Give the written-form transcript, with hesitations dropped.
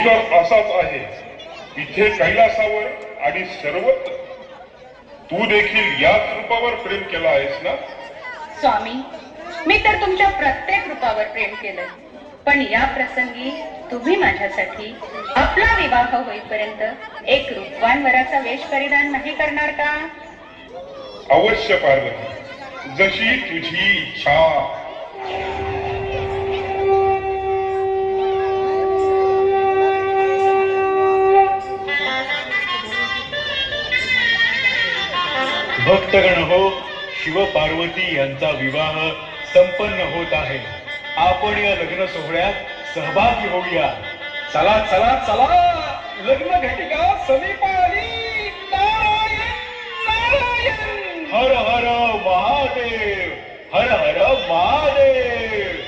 तर असाच आहे इथे कैलासावर आणि सर्वत्र. तू देखील याच रूपावर प्रेम केला आहेस ना? स्वामी, मी तर तुमच्या प्रत्येक रूपावर प्रेम केलं, पण या प्रसंगी तुम्ही माझ्यासाठी आपला विवाह होईपर्यंत एक रूपवान वराचा वेश परिधान नाही करणार का? अवश्य पार्वती, जशी तुझी इच्छा. भक्तगण हो, शिव पार्वती यांचा विवाह संपन्न होत आहे. आपण या लग्न सोहळ्यात सहभागी होऊया. चला चला चला, लग्न घटिका समीप आली. नारायण नारायण, हर हर महादेव, हर हर महादेव.